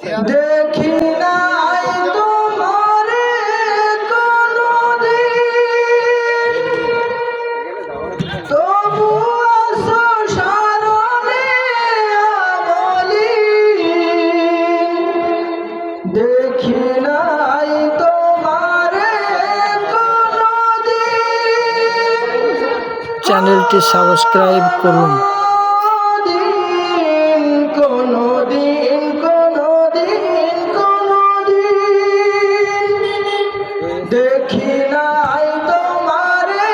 দেখি নাই তোমারে কোনদিন, তবু আছো স্মরণে আমলি। দেখি নাই তোমারে কোনদিন, চ্যানেলটি সাবস্ক্রাইব করুন। দেখি নাই তোমারে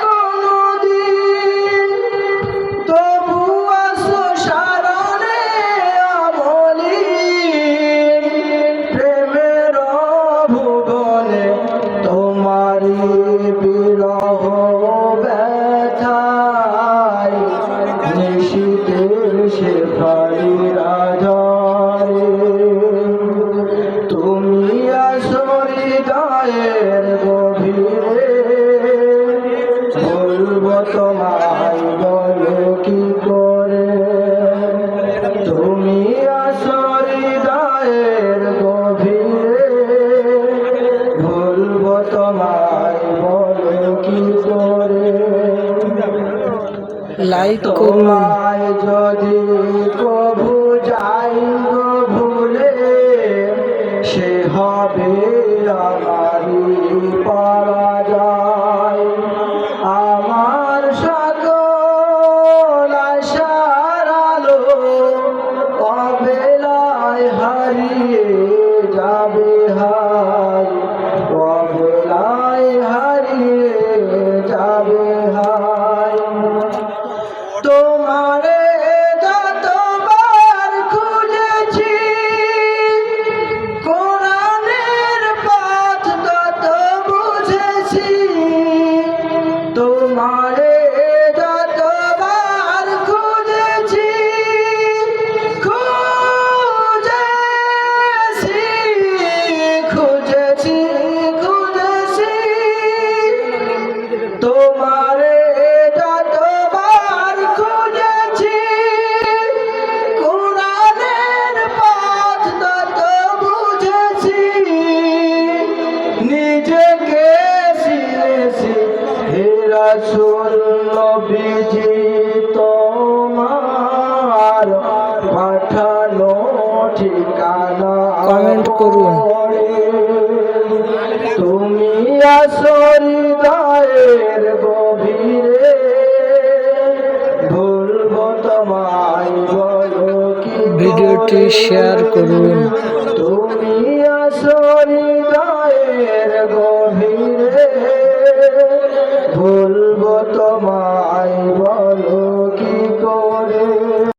কোনদিন, তবু আছো স্মরণে আমলি। প্রেমের ভুবনে তোমারি বিরহ ব্যথায়, নিশীথের সে ফাড়ি রাধারে। তুমি আসো হৃদয়ের গভীরে, বলবো তোমায় বলো কি করে। তুমি আসো হৃদয়ের গভীরে, বলবো তোমায় বলো কি করে। লাইক করুন। তোমায় যদি কভু যাই গো ভুলে, সে হবে আমারই পরাজয়। আমার সকল আশার আলো অবেলায় হারিয়ে যাবে হায়, অবেলায় হারিয়ে যাবে হায়। তোমারে যতবার খুঁজেছি, কোরআনের পথ তত বুঝেছি। তোমারে যতবার খুঁজেছি, খুঁজেছি, খুঁজেছি, খুঁজেছি। তোমারে যতবার খুঁজেছি, কোরআনের পথ তত বুঝেছি। নিজেকে চিনেছি হে রাসূল নবীজি, তোমার পাঠানো ঠিকানা কমেন্ট করুন। তুমি আসো হৃদয়ের গভীরে, ভুলবো তোমায় বলো কি। ভিডিওটি শেয়ার করুন।